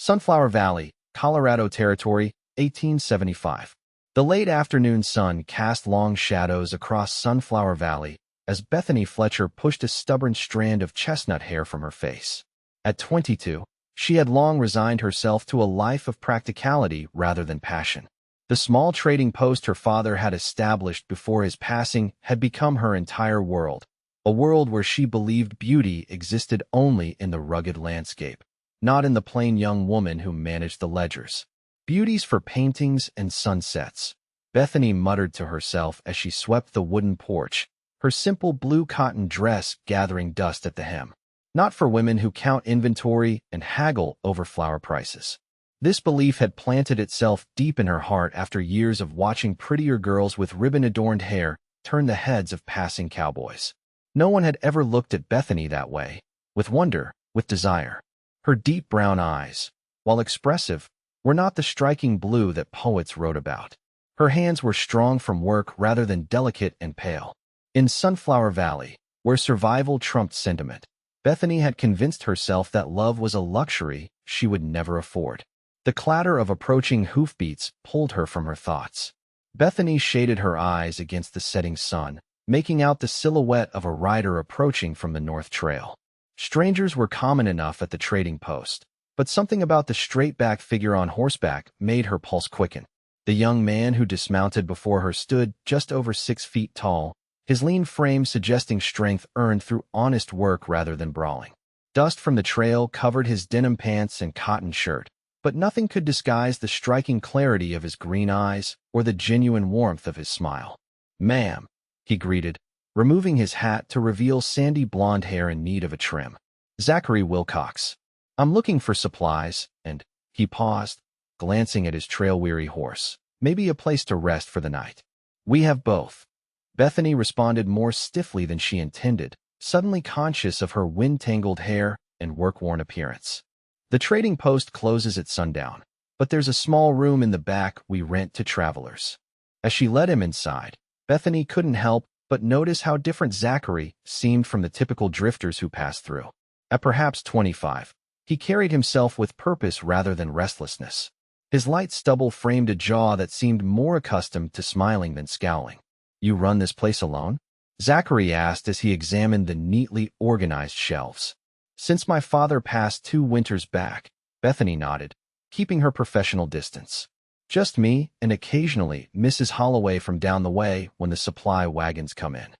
Sunflower Valley, Colorado Territory, 1875. The late afternoon sun cast long shadows across Sunflower Valley as Bethany Fletcher pushed a stubborn strand of chestnut hair from her face. At 22, she had long resigned herself to a life of practicality rather than passion. The small trading post her father had established before his passing had become her entire world, a world where she believed beauty existed only in the rugged landscape, not in the plain young woman who managed the ledgers. Beauties for paintings and sunsets, Bethany muttered to herself as she swept the wooden porch, her simple blue cotton dress gathering dust at the hem. Not for women who count inventory and haggle over flower prices. This belief had planted itself deep in her heart after years of watching prettier girls with ribbon-adorned hair turn the heads of passing cowboys. No one had ever looked at Bethany that way, with wonder, with desire. Her deep brown eyes, while expressive, were not the striking blue that poets wrote about. Her hands were strong from work rather than delicate and pale. In Sunflower Valley, where survival trumped sentiment, Bethany had convinced herself that love was a luxury she would never afford. The clatter of approaching hoofbeats pulled her from her thoughts. Bethany shaded her eyes against the setting sun, making out the silhouette of a rider approaching from the North Trail. Strangers were common enough at the trading post, but something about the straight-back figure on horseback made her pulse quicken. The young man who dismounted before her stood just over 6 feet tall, his lean frame suggesting strength earned through honest work rather than brawling. Dust from the trail covered his denim pants and cotton shirt, but nothing could disguise the striking clarity of his green eyes or the genuine warmth of his smile. "Ma'am," he greeted, removing his hat to reveal sandy blonde hair in need of a trim. "Zachary Wilcox. I'm looking for supplies, and," he paused, glancing at his trail-weary horse, "maybe a place to rest for the night." "We have both." Bethany responded more stiffly than she intended, suddenly conscious of her wind-tangled hair and work-worn appearance. "The trading post closes at sundown, but there's a small room in the back we rent to travelers." As she led him inside, Bethany couldn't help but notice how different Zachary seemed from the typical drifters who passed through. At perhaps 25, he carried himself with purpose rather than restlessness. His light stubble framed a jaw that seemed more accustomed to smiling than scowling. "You run this place alone?" Zachary asked as he examined the neatly organized shelves. "Since my father passed 2 winters back," Bethany nodded, keeping her professional distance. "Just me and occasionally Mrs. Holloway from down the way when the supply wagons come in."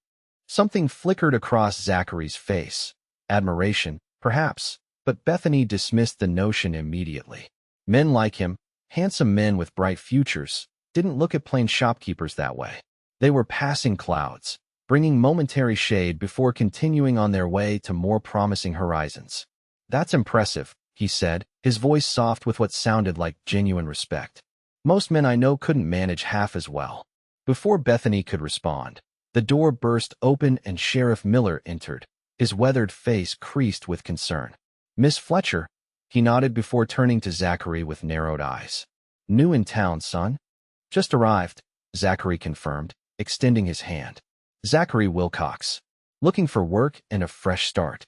Something flickered across Zachary's face. Admiration, perhaps, but Bethany dismissed the notion immediately. Men like him, handsome men with bright futures, didn't look at plain shopkeepers that way. They were passing clouds, bringing momentary shade before continuing on their way to more promising horizons. "That's impressive," he said, his voice soft with what sounded like genuine respect. "Most men I know couldn't manage half as well." Before Bethany could respond, the door burst open and Sheriff Miller entered, his weathered face creased with concern. "Miss Fletcher," he nodded before turning to Zachary with narrowed eyes. "New in town, son?" "Just arrived," Zachary confirmed, extending his hand. "Zachary Wilcox. Looking for work and a fresh start."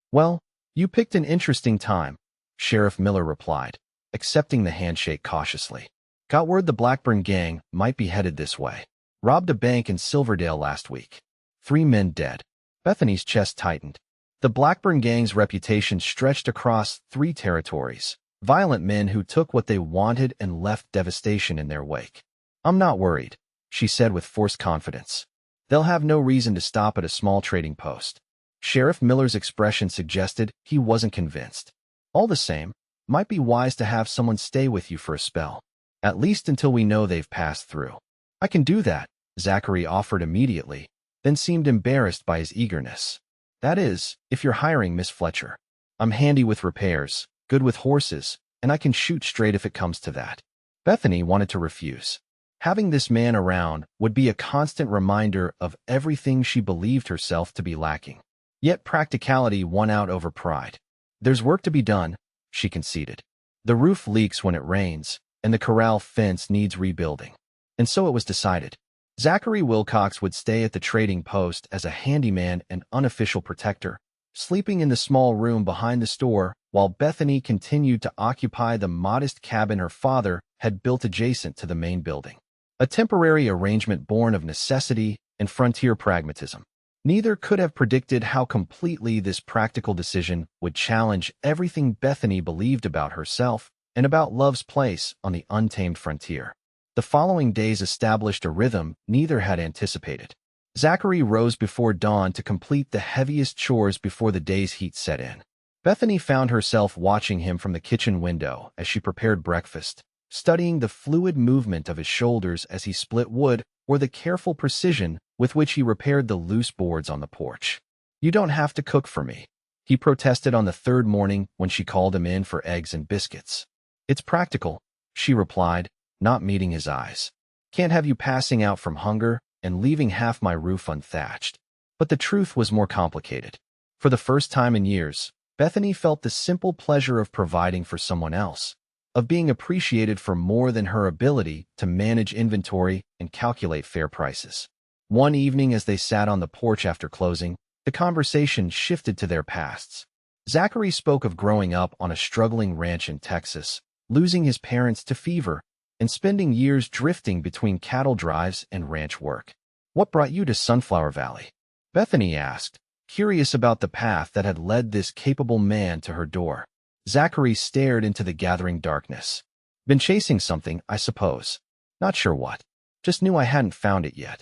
"Well, you picked an interesting time," Sheriff Miller replied, accepting the handshake cautiously. "Got word the Blackburn gang might be headed this way. Robbed a bank in Silverdale last week. 3 men dead." Bethany's chest tightened. The Blackburn gang's reputation stretched across 3 territories, violent men who took what they wanted and left devastation in their wake. "I'm not worried," she said with forced confidence. "They'll have no reason to stop at a small trading post." Sheriff Miller's expression suggested he wasn't convinced. "All the same, might be wise to have someone stay with you for a spell, at least until we know they've passed through." "I can do that," Zachary offered immediately, then seemed embarrassed by his eagerness. "That is, if you're hiring Miss Fletcher. I'm handy with repairs, good with horses, and I can shoot straight if it comes to that." Bethany wanted to refuse. Having this man around would be a constant reminder of everything she believed herself to be lacking. Yet practicality won out over pride. "There's work to be done," she conceded. "The roof leaks when it rains, and the corral fence needs rebuilding." And so it was decided. Zachary Wilcox would stay at the trading post as a handyman and unofficial protector, sleeping in the small room behind the store while Bethany continued to occupy the modest cabin her father had built adjacent to the main building. A temporary arrangement born of necessity and frontier pragmatism. Neither could have predicted how completely this practical decision would challenge everything Bethany believed about herself and about love's place on the untamed frontier. The following days established a rhythm neither had anticipated. Zachary rose before dawn to complete the heaviest chores before the day's heat set in. Bethany found herself watching him from the kitchen window as she prepared breakfast, studying the fluid movement of his shoulders as he split wood or the careful precision with which he repaired the loose boards on the porch. "You don't have to cook for me," he protested on the third morning when she called him in for eggs and biscuits. "It's practical," she replied, not meeting his eyes. "Can't have you passing out from hunger and leaving half my roof unthatched." But the truth was more complicated. For the first time in years, Bethany felt the simple pleasure of providing for someone else, of being appreciated for more than her ability to manage inventory and calculate fair prices. One evening as they sat on the porch after closing, the conversation shifted to their pasts. Zachary spoke of growing up on a struggling ranch in Texas, losing his parents to fever, and spending years drifting between cattle drives and ranch work. "What brought you to Sunflower Valley?" Bethany asked, curious about the path that had led this capable man to her door. Zachary stared into the gathering darkness. "Been chasing something, I suppose. Not sure what. Just knew I hadn't found it yet."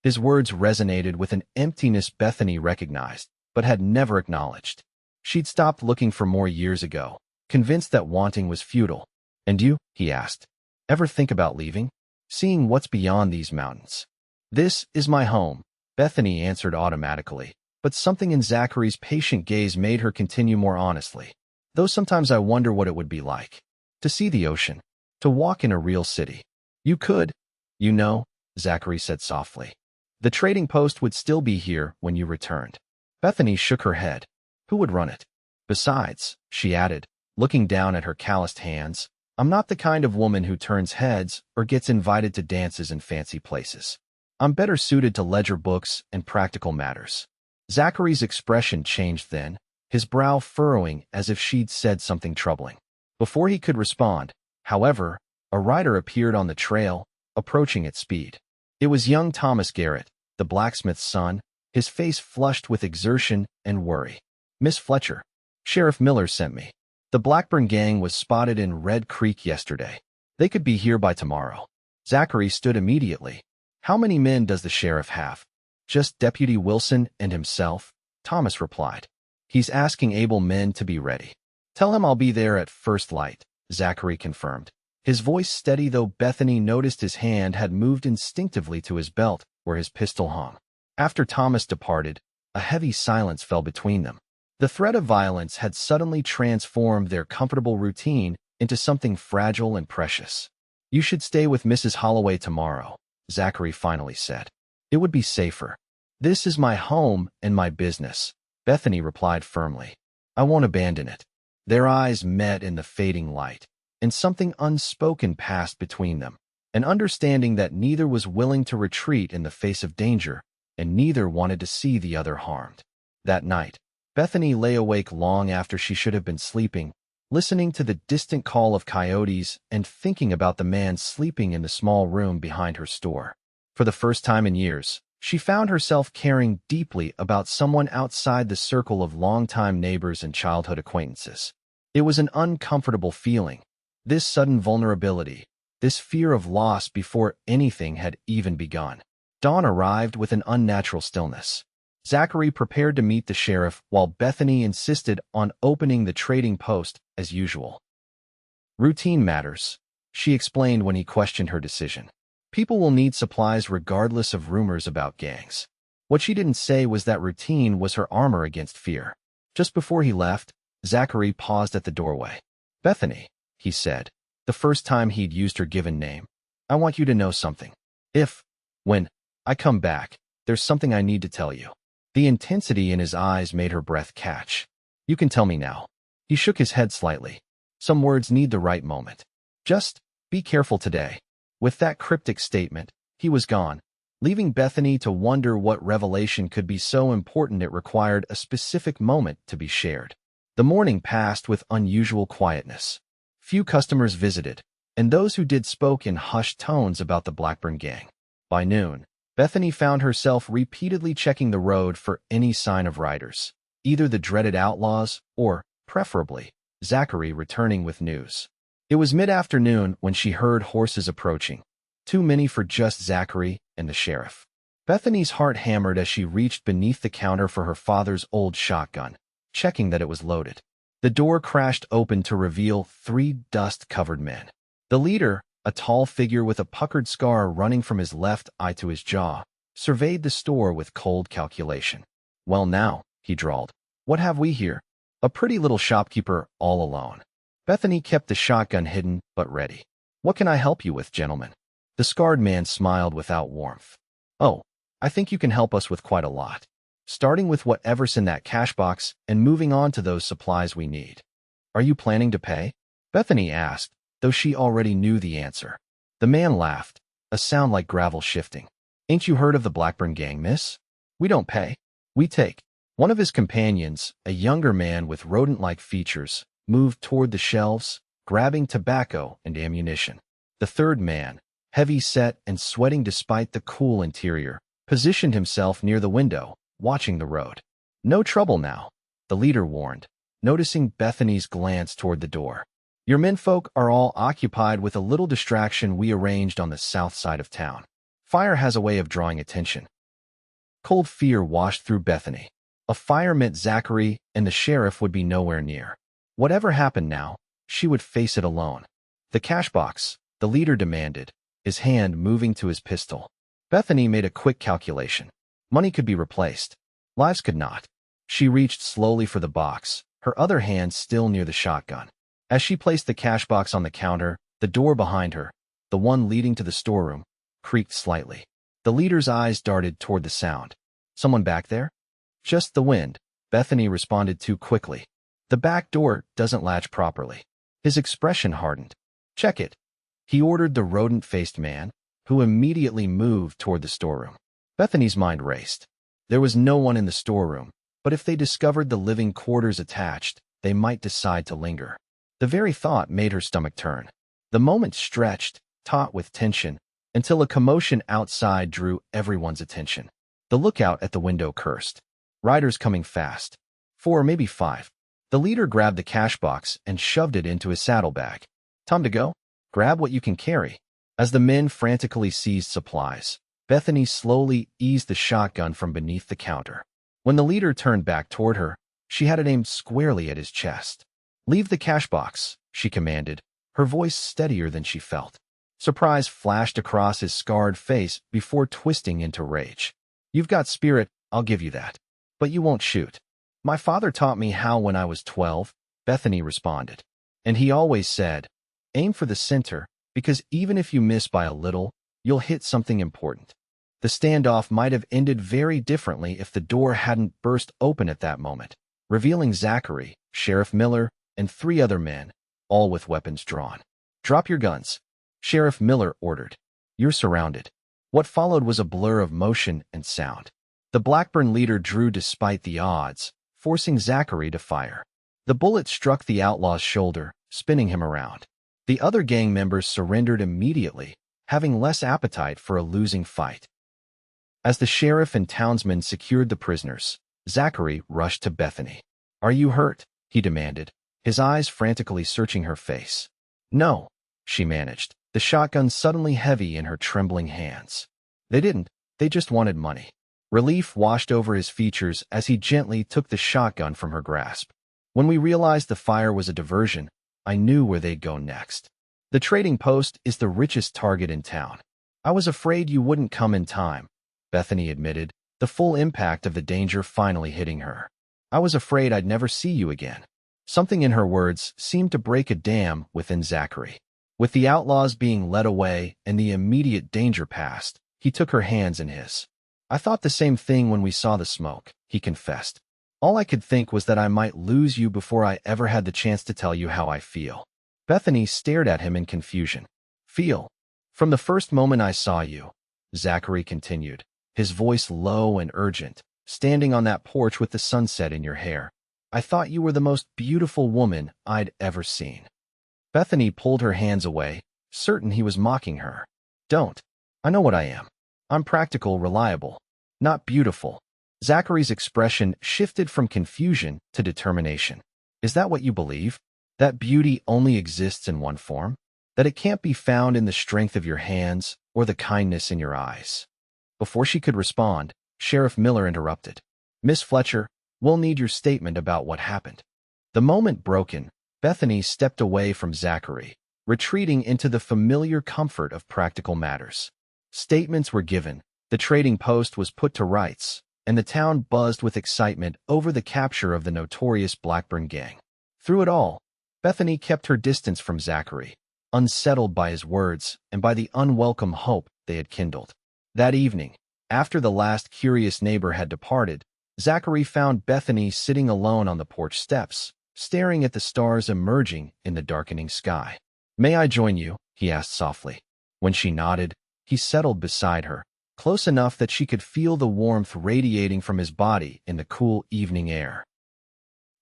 His words resonated with an emptiness Bethany recognized, but had never acknowledged. She'd stopped looking for more years ago, convinced that wanting was futile. "And you?" he asked. "Ever think about leaving? Seeing what's beyond these mountains?" "This is my home," Bethany answered automatically, but something in Zachary's patient gaze made her continue more honestly. "Though sometimes I wonder what it would be like. To see the ocean. To walk in a real city." "You could, you know," Zachary said softly. "The trading post would still be here when you returned." Bethany shook her head. "Who would run it? Besides," she added, looking down at her calloused hands, "I'm not the kind of woman who turns heads or gets invited to dances in fancy places. I'm better suited to ledger books and practical matters." Zachary's expression changed then, his brow furrowing as if she'd said something troubling. Before he could respond, however, a rider appeared on the trail, approaching at speed. It was young Thomas Garrett, the blacksmith's son, his face flushed with exertion and worry. "Miss Fletcher, Sheriff Miller sent me. The Blackburn gang was spotted in Red Creek yesterday. They could be here by tomorrow." Zachary stood immediately. "How many men does the sheriff have?" "Just Deputy Wilson and himself," Thomas replied. "He's asking able men to be ready." "Tell him I'll be there at first light," Zachary confirmed. His voice steady, though Bethany noticed his hand had moved instinctively to his belt where his pistol hung. After Thomas departed, a heavy silence fell between them. The threat of violence had suddenly transformed their comfortable routine into something fragile and precious. "You should stay with Mrs. Holloway tomorrow," Zachary finally said. "It would be safer." "This is my home and my business," Bethany replied firmly. "I won't abandon it." Their eyes met in the fading light, and something unspoken passed between them, an understanding that neither was willing to retreat in the face of danger, and neither wanted to see the other harmed. That night, Bethany lay awake long after she should have been sleeping, listening to the distant call of coyotes and thinking about the man sleeping in the small room behind her store. For the first time in years, she found herself caring deeply about someone outside the circle of longtime neighbors and childhood acquaintances. It was an uncomfortable feeling, this sudden vulnerability, this fear of loss before anything had even begun. Dawn arrived with an unnatural stillness. Zachary prepared to meet the sheriff while Bethany insisted on opening the trading post as usual. "Routine matters," she explained when he questioned her decision. "People will need supplies regardless of rumors about gangs." What she didn't say was that routine was her armor against fear. Just before he left, Zachary paused at the doorway. "Bethany," he said, the first time he'd used her given name, "I want you to know something. When I come back, there's something I need to tell you." The intensity in his eyes made her breath catch. "You can tell me now." He shook his head slightly. "Some words need the right moment. Just be careful today." With that cryptic statement, he was gone, leaving Bethany to wonder what revelation could be so important it required a specific moment to be shared. The morning passed with unusual quietness. Few customers visited, and those who did spoke in hushed tones about the Blackburn gang. By noon, Bethany found herself repeatedly checking the road for any sign of riders, either the dreaded outlaws or, preferably, Zachary returning with news. It was mid-afternoon when she heard horses approaching, too many for just Zachary and the sheriff. Bethany's heart hammered as she reached beneath the counter for her father's old shotgun, checking that it was loaded. The door crashed open to reveal 3 dust-covered men. The leader, a tall figure with a puckered scar running from his left eye to his jaw, surveyed the store with cold calculation. "Well now," he drawled, "what have we here? A pretty little shopkeeper all alone." Bethany kept the shotgun hidden but ready. "What can I help you with, gentlemen?" The scarred man smiled without warmth. "Oh, I think you can help us with quite a lot. Starting with whatever's in that cash box and moving on to those supplies we need." "Are you planning to pay?" Bethany asked, though she already knew the answer. The man laughed, a sound like gravel shifting. "Ain't you heard of the Blackburn gang, miss? We don't pay. We take." One of his companions, a younger man with rodent-like features, moved toward the shelves, grabbing tobacco and ammunition. The third man, heavy-set and sweating despite the cool interior, positioned himself near the window, watching the road. "No trouble now," the leader warned, noticing Bethany's glance toward the door. "Your menfolk are all occupied with a little distraction we arranged on the south side of town. Fire has a way of drawing attention." Cold fear washed through Bethany. A fire meant Zachary and the sheriff would be nowhere near. Whatever happened now, she would face it alone. "The cash box," the leader demanded, his hand moving to his pistol. Bethany made a quick calculation. Money could be replaced. Lives could not. She reached slowly for the box, her other hand still near the shotgun. As she placed the cash box on the counter, the door behind her, the one leading to the storeroom, creaked slightly. The leader's eyes darted toward the sound. "Someone back there?" "Just the wind," Bethany responded too quickly. "The back door doesn't latch properly." His expression hardened. "Check it," he ordered the rodent-faced man, who immediately moved toward the storeroom. Bethany's mind raced. There was no one in the storeroom, but if they discovered the living quarters attached, they might decide to linger. The very thought made her stomach turn. The moment stretched, taut with tension, until a commotion outside drew everyone's attention. The lookout at the window cursed. "Riders coming fast. 4, maybe 5. The leader grabbed the cash box and shoved it into his saddlebag. "Time to go? Grab what you can carry." As the men frantically seized supplies, Bethany slowly eased the shotgun from beneath the counter. When the leader turned back toward her, she had it aimed squarely at his chest. "Leave the cash box," she commanded, her voice steadier than she felt. Surprise flashed across his scarred face before twisting into rage. "You've got spirit, I'll give you that. But you won't shoot." "My father taught me how when I was 12, Bethany responded. "And he always said, aim for the center, because even if you miss by a little, you'll hit something important." The standoff might have ended very differently if the door hadn't burst open at that moment, revealing Zachary, Sheriff Miller, and 3 other men, all with weapons drawn. "Drop your guns," Sheriff Miller ordered. "You're surrounded." What followed was a blur of motion and sound. The Blackburn leader drew despite the odds, forcing Zachary to fire. The bullet struck the outlaw's shoulder, spinning him around. The other gang members surrendered immediately, having less appetite for a losing fight. As the sheriff and townsmen secured the prisoners, Zachary rushed to Bethany. "Are you hurt?" he demanded, his eyes frantically searching her face. "No," she managed, the shotgun suddenly heavy in her trembling hands. "They didn't. They just wanted money." Relief washed over his features as he gently took the shotgun from her grasp. "When we realized the fire was a diversion, I knew where they'd go next. The trading post is the richest target in town. I was afraid you wouldn't come in time," Bethany admitted, the full impact of the danger finally hitting her. "I was afraid I'd never see you again." Something in her words seemed to break a dam within Zachary. With the outlaws being led away and the immediate danger past, he took her hands in his. "I thought the same thing when we saw the smoke," he confessed. "All I could think was that I might lose you before I ever had the chance to tell you how I feel." Bethany stared at him in confusion. "Feel? From the first moment I saw you, Zachary continued, his voice low and urgent, standing on that porch with the sunset in your hair. I thought you were the most beautiful woman I'd ever seen. Bethany pulled her hands away, certain he was mocking her. Don't. I know what I am. I'm practical, reliable. Not beautiful. Zachary's expression shifted from confusion to determination. Is that what you believe? That beauty only exists in one form? That it can't be found in the strength of your hands or the kindness in your eyes? Before she could respond, Sheriff Miller interrupted. Miss Fletcher, we'll need your statement about what happened. The moment broken, Bethany stepped away from Zachary, retreating into the familiar comfort of practical matters. Statements were given, the trading post was put to rights, and the town buzzed with excitement over the capture of the notorious Blackburn gang. Through it all, Bethany kept her distance from Zachary, unsettled by his words and by the unwelcome hope they had kindled. That evening, after the last curious neighbor had departed, Zachary found Bethany sitting alone on the porch steps, staring at the stars emerging in the darkening sky. May I join you? He asked softly. When she nodded, he settled beside her, close enough that she could feel the warmth radiating from his body in the cool evening air.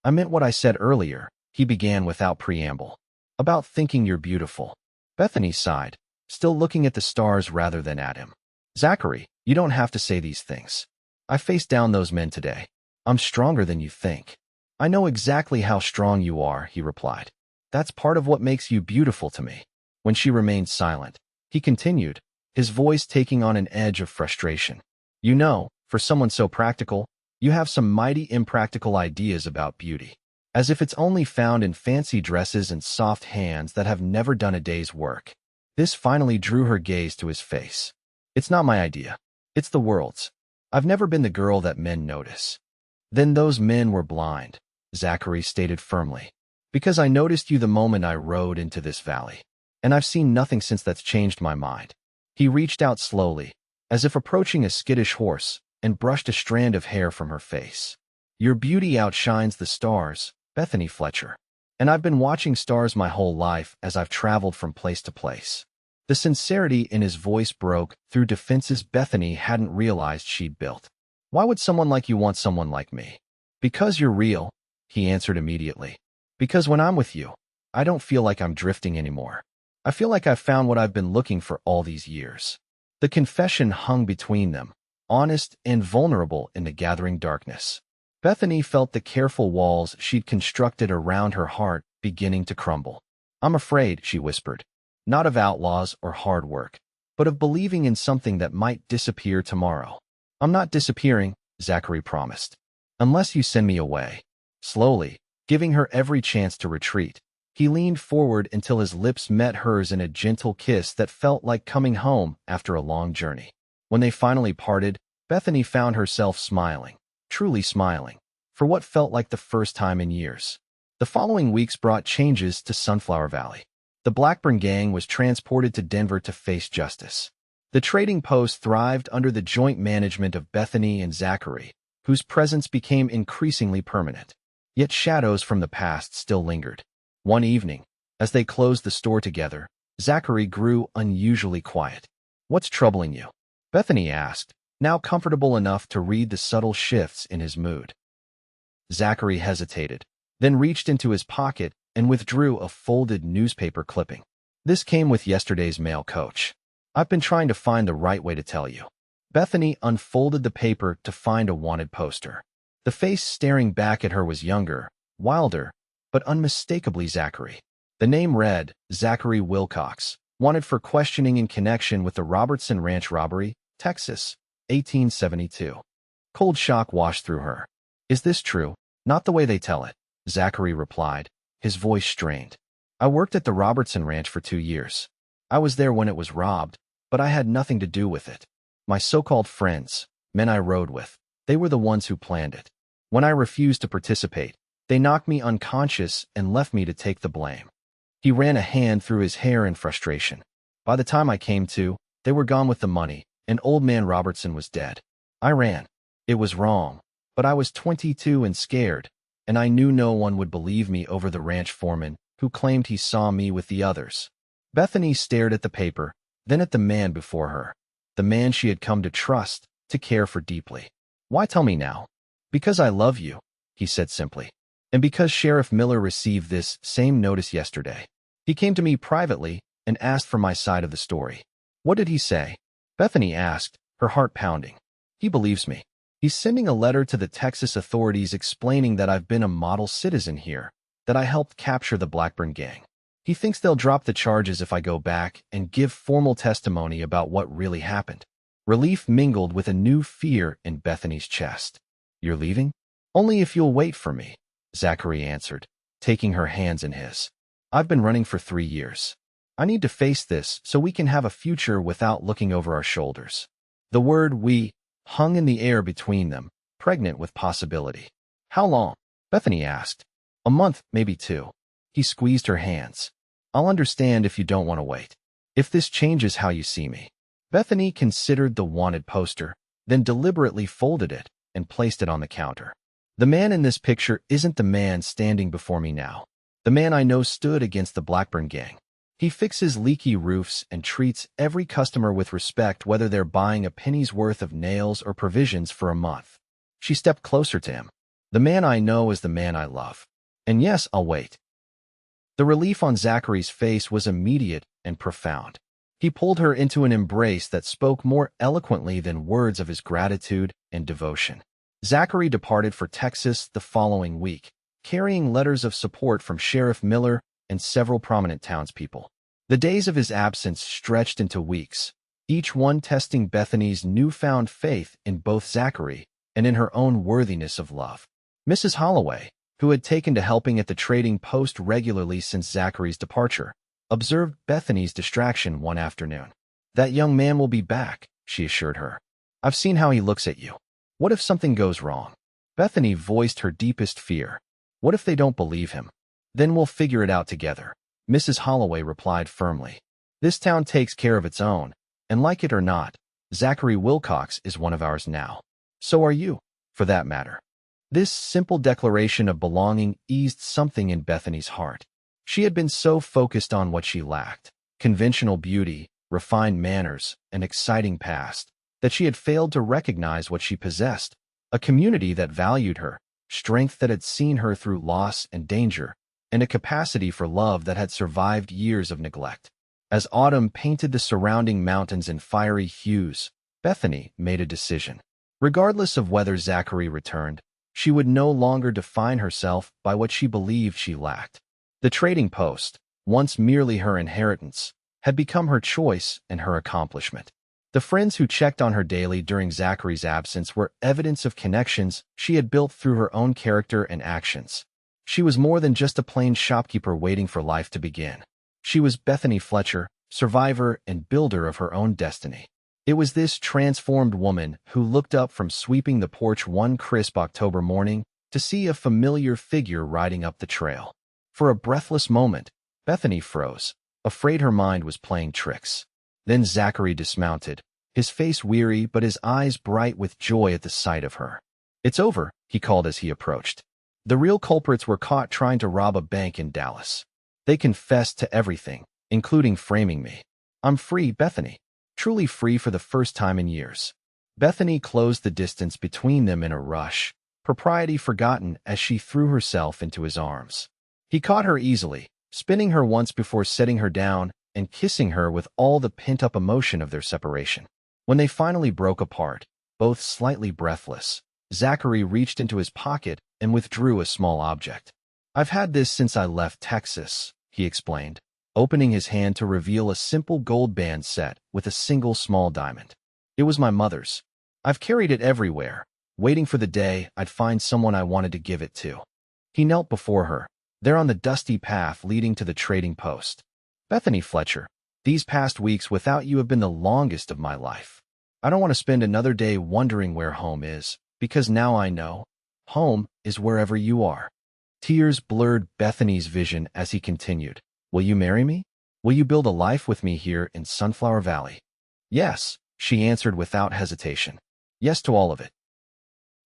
I meant what I said earlier, he began without preamble. About thinking you're beautiful. Bethany sighed, still looking at the stars rather than at him. Zachary, you don't have to say these things. I faced down those men today. I'm stronger than you think. I know exactly how strong you are, he replied. That's part of what makes you beautiful to me. When she remained silent, he continued, his voice taking on an edge of frustration. You know, for someone so practical, you have some mighty impractical ideas about beauty. As if it's only found in fancy dresses and soft hands that have never done a day's work. This finally drew her gaze to his face. It's not my idea. It's the world's. I've never been the girl that men notice. Then those men were blind, Zachary stated firmly. Because I noticed you the moment I rode into this valley. And I've seen nothing since that's changed my mind. He reached out slowly, as if approaching a skittish horse, and brushed a strand of hair from her face. Your beauty outshines the stars, Bethany Fletcher. And I've been watching stars my whole life as I've traveled from place to place. The sincerity in his voice broke through defenses Bethany hadn't realized she'd built. Why would someone like you want someone like me? Because you're real, he answered immediately. Because when I'm with you, I don't feel like I'm drifting anymore. I feel like I've found what I've been looking for all these years. The confession hung between them, honest and vulnerable in the gathering darkness. Bethany felt the careful walls she'd constructed around her heart beginning to crumble. I'm afraid, she whispered. Not of outlaws or hard work, but of believing in something that might disappear tomorrow. I'm not disappearing, Zachary promised. Unless you send me away. Slowly, giving her every chance to retreat, he leaned forward until his lips met hers in a gentle kiss that felt like coming home after a long journey. When they finally parted, Bethany found herself smiling, truly smiling, for what felt like the first time in years. The following weeks brought changes to Sunflower Valley. The Blackburn gang was transported to Denver to face justice. The trading post thrived under the joint management of Bethany and Zachary, whose presence became increasingly permanent. Yet shadows from the past still lingered. One evening, as they closed the store together, Zachary grew unusually quiet. What's troubling you? Bethany asked, now comfortable enough to read the subtle shifts in his mood. Zachary hesitated, then reached into his pocket and withdrew a folded newspaper clipping. This came with yesterday's mail coach. I've been trying to find the right way to tell you. Bethany unfolded the paper to find a wanted poster. The face staring back at her was younger, wilder, but unmistakably Zachary. The name read, Zachary Wilcox, wanted for questioning in connection with the Robertson Ranch robbery, Texas, 1872. Cold shock washed through her. Is this true? Not the way they tell it, Zachary replied, his voice strained. I worked at the Robertson Ranch for 2 years. I was there when it was robbed, but I had nothing to do with it. My so-called friends, men I rode with, they were the ones who planned it. When I refused to participate, they knocked me unconscious and left me to take the blame. He ran a hand through his hair in frustration. By the time I came to, they were gone with the money, and old man Robertson was dead. I ran. It was wrong, but I was 22 and scared, and I knew no one would believe me over the ranch foreman, who claimed he saw me with the others. Bethany stared at the paper, then at the man before her. the man she had come to trust, to care for deeply. "Why tell me now?" "Because I love you," he said simply. "And because Sheriff Miller received this same notice yesterday. He came to me privately and asked for my side of the story." "What did he say?" Bethany asked, her heart pounding. "He believes me. He's sending a letter to the Texas authorities explaining that I've been a model citizen here, that I helped capture the Blackburn gang. He thinks they'll drop the charges if I go back and give formal testimony about what really happened." Relief mingled with a new fear in Bethany's chest. "You're leaving?" "Only if you'll wait for me," Zachary answered, taking her hands in his. "I've been running for 3 years. I need to face this so we can have a future without looking over our shoulders." The word "we" hung in the air between them, pregnant with possibility. "How long?" Bethany asked. "A month, maybe 2. He squeezed her hands. "I'll understand if you don't want to wait. If this changes how you see me." Bethany considered the wanted poster, then deliberately folded it and placed it on the counter. "The man in this picture isn't the man standing before me now. The man I know stood against the Blackburn gang. He fixes leaky roofs and treats every customer with respect, whether they're buying a penny's worth of nails or provisions for a month." She stepped closer to him. "The man I know is the man I love. And yes, I'll wait." The relief on Zachary's face was immediate and profound. He pulled her into an embrace that spoke more eloquently than words of his gratitude and devotion. Zachary departed for Texas the following week, carrying letters of support from Sheriff Miller and several prominent townspeople. The days of his absence stretched into weeks, each one testing Bethany's newfound faith in both Zachary and in her own worthiness of love. Mrs. Holloway, who had taken to helping at the trading post regularly since Zachary's departure, observed Bethany's distraction one afternoon. "That young man will be back," she assured her. "I've seen how he looks at you. What if something goes wrong?" Bethany voiced her deepest fear. "What if they don't believe him?" "Then we'll figure it out together," Mrs. Holloway replied firmly. "This town takes care of its own, and like it or not, Zachary Wilcox is one of ours now. So are you, for that matter." This simple declaration of belonging eased something in Bethany's heart. She had been so focused on what she lacked, conventional beauty, refined manners, an exciting past, that she had failed to recognize what she possessed, a community that valued her, strength that had seen her through loss and danger, and a capacity for love that had survived years of neglect. As autumn painted the surrounding mountains in fiery hues, Bethany made a decision. Regardless of whether Zachary returned, she would no longer define herself by what she believed she lacked. The trading post, once merely her inheritance, had become her choice and her accomplishment. The friends who checked on her daily during Zachary's absence were evidence of connections she had built through her own character and actions. She was more than just a plain shopkeeper waiting for life to begin. She was Bethany Fletcher, survivor and builder of her own destiny. It was this transformed woman who looked up from sweeping the porch one crisp October morning to see a familiar figure riding up the trail. For a breathless moment, Bethany froze, afraid her mind was playing tricks. Then Zachary dismounted, his face weary but his eyes bright with joy at the sight of her. "It's over," he called as he approached. "The real culprits were caught trying to rob a bank in Dallas. They confessed to everything, including framing me. I'm free, Bethany. Truly free for the first time in years." Bethany closed the distance between them in a rush, propriety forgotten as she threw herself into his arms. He caught her easily, spinning her once before setting her down and kissing her with all the pent-up emotion of their separation. When they finally broke apart, both slightly breathless, Zachary reached into his pocket and withdrew a small object. "I've had this since I left Texas," he explained, opening his hand to reveal a simple gold band set with a single small diamond. "It was my mother's. I've carried it everywhere, waiting for the day I'd find someone I wanted to give it to." He knelt before her, there on the dusty path leading to the trading post. "Bethany Fletcher, these past weeks without you have been the longest of my life. I don't want to spend another day wondering where home is, because now I know. Home is wherever you are." Tears blurred Bethany's vision as he continued. "Will you marry me? Will you build a life with me here in Sunflower Valley?" "Yes," she answered without hesitation. "Yes to all of it."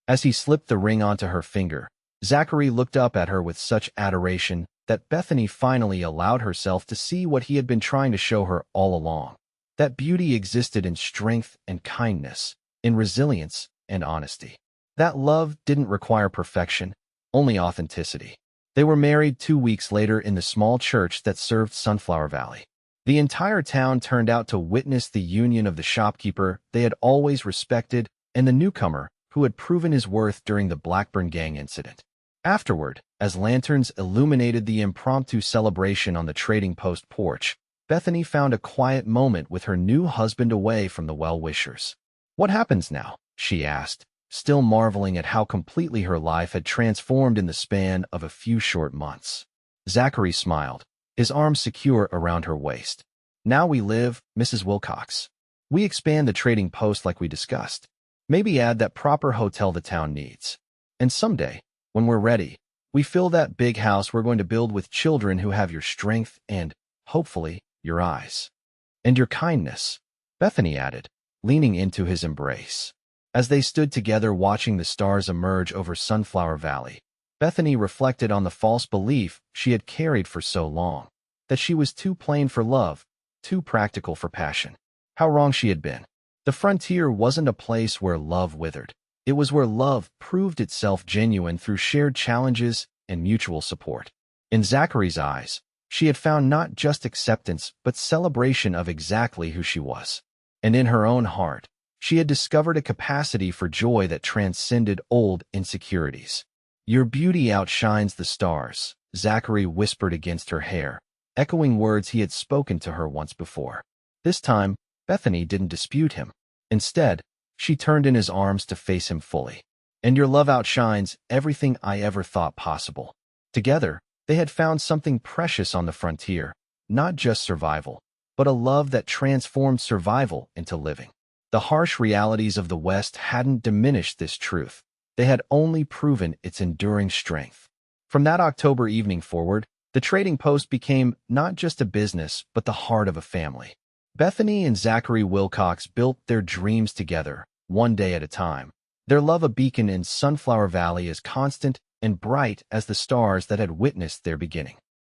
As he slipped the ring onto her finger, Zachary looked up at her with such adoration that Bethany finally allowed herself to see what he had been trying to show her all along. That beauty existed in strength and kindness, in resilience and honesty. That love didn't require perfection, only authenticity. They were married 2 weeks later in the small church that served Sunflower Valley. The entire town turned out to witness the union of the shopkeeper they had always respected and the newcomer who had proven his worth during the Blackburn Gang incident. Afterward, as lanterns illuminated the impromptu celebration on the trading post porch, Bethany found a quiet moment with her new husband away from the well-wishers. "What happens now?" she asked, still marveling at how completely her life had transformed in the span of a few short months. Zachary smiled, his arms secure around her waist. "Now we live, Mrs. Wilcox. We expand the trading post like we discussed. Maybe add that proper hotel the town needs. And someday, when we're ready, we fill that big house we're going to build with children who have your strength and, hopefully, your eyes. And your kindness," Bethany added, leaning into his embrace. As they stood together watching the stars emerge over Sunflower Valley, Bethany reflected on the false belief she had carried for so long, that she was too plain for love, too practical for passion. How wrong she had been. The frontier wasn't a place where love withered. It was where love proved itself genuine through shared challenges and mutual support. In Zachary's eyes, she had found not just acceptance but celebration of exactly who she was. And in her own heart, she had discovered a capacity for joy that transcended old insecurities. "Your beauty outshines the stars," Zachary whispered against her hair, echoing words he had spoken to her once before. This time, Bethany didn't dispute him. Instead, she turned in his arms to face him fully. "And your love outshines everything I ever thought possible." Together, they had found something precious on the frontier, not just survival, but a love that transformed survival into living. The harsh realities of the West hadn't diminished this truth. They had only proven its enduring strength. From that October evening forward, the trading post became not just a business, but the heart of a family. Bethany and Zachary Wilcox built their dreams together, one day at a time. Their love a beacon in Sunflower Valley as constant and bright as the stars that had witnessed their beginning.